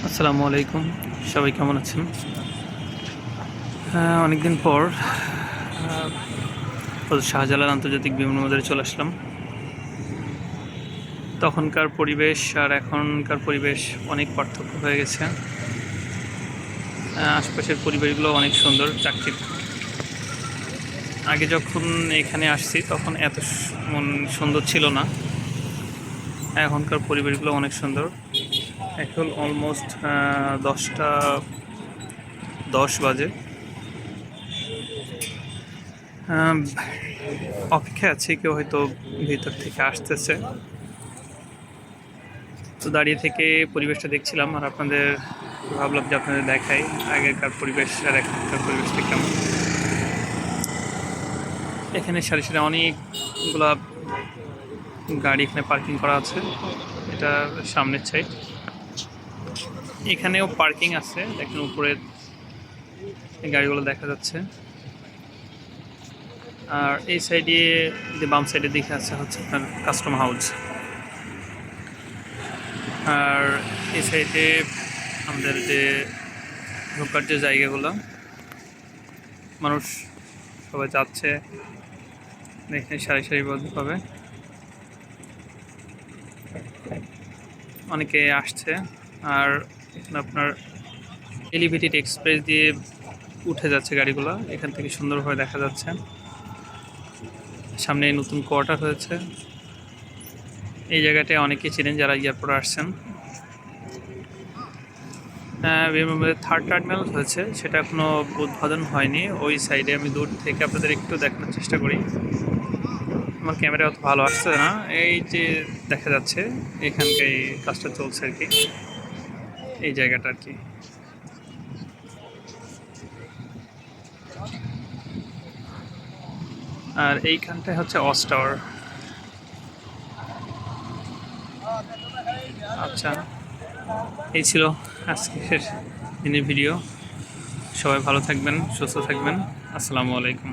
আসসালামু আলাইকুম। সবাই কেমন আছেন? অনেকদিন পর শাহজালাল আন্তর্জাতিক বিমানবন্দরে চলে আসলাম। তখনকার পরিবেশ আর এখনকার পরিবেশ অনেক পার্থক্য হয়ে গেছে। আশপাশের পরিবেশগুলো অনেক সুন্দর, চাকচিক্য। আগে যখন এখানে আসছি তখন এত সুন্দর ছিল না। এখনকার পরিবেশগুলো অনেক সুন্দর। এখন অলমোস্ট 10টা 10 বাজে। অপেক্ষায় আছে, কেউ হয়তো ভিতর থেকে আসতেছে। তো দাঁড়িয়ে থেকে পরিবেশটা দেখছিলাম আর ভাবলাম যে আপনাদের দেখাই আগেরকার পরিবেশ আর এখনকার পরিবেশটা কেমন। এখানে সারি সারি অনেকগুলা গাড়ি এখানে পার্কিং করা আছে। এটা সামনের সাইড। এখানেও পার্কিং আছে, দেখেন উপরে গাড়িগুলো দেখা যাচ্ছে। আর এই সাইডে যে বাম সাইডে দিকে আছে হচ্ছে আপনার কাস্টম হাউস। আর এই সাইডে আমাদের যে ঢোকার যে জায়গাগুলো, মানুষ সবাই যাচ্ছে, এখানে সারি সারিবদ্ধভাবে অনেকে আসছে। আর এখানে আপনার এলিভেটেড এক্সপ্রেস দিয়ে উঠে যাচ্ছে গাড়িগুলো, এখান থেকে সুন্দরভাবে দেখা যাচ্ছে। সামনে নতুন কোয়ার্টার হয়েছে। এই জায়গাটায় অনেকেই চিনেন যারা এয়ারপোর্টে আসছেন। বিমানবন্দরের থার্ড টার্মিনাল হয়েছে, সেটা এখনও উদ্বোধন হয়নি। ওই সাইডে আমি দূর থেকে আপনাদের একটু দেখানোর চেষ্টা করি। আমার ক্যামেরা অত ভালো আসছে না। এই যে দেখা যাচ্ছে এখানকার এই কাজটা চলছে আর কি, এই জায়গাটা আর কি। আর এইখানটায় হচ্ছে অস টাওয়ার। আচ্ছা, এই ছিল আজকের দিনের ভিডিও। সবাই ভালো থাকবেন, সুস্থ থাকবেন। আসসালামু আলাইকুম।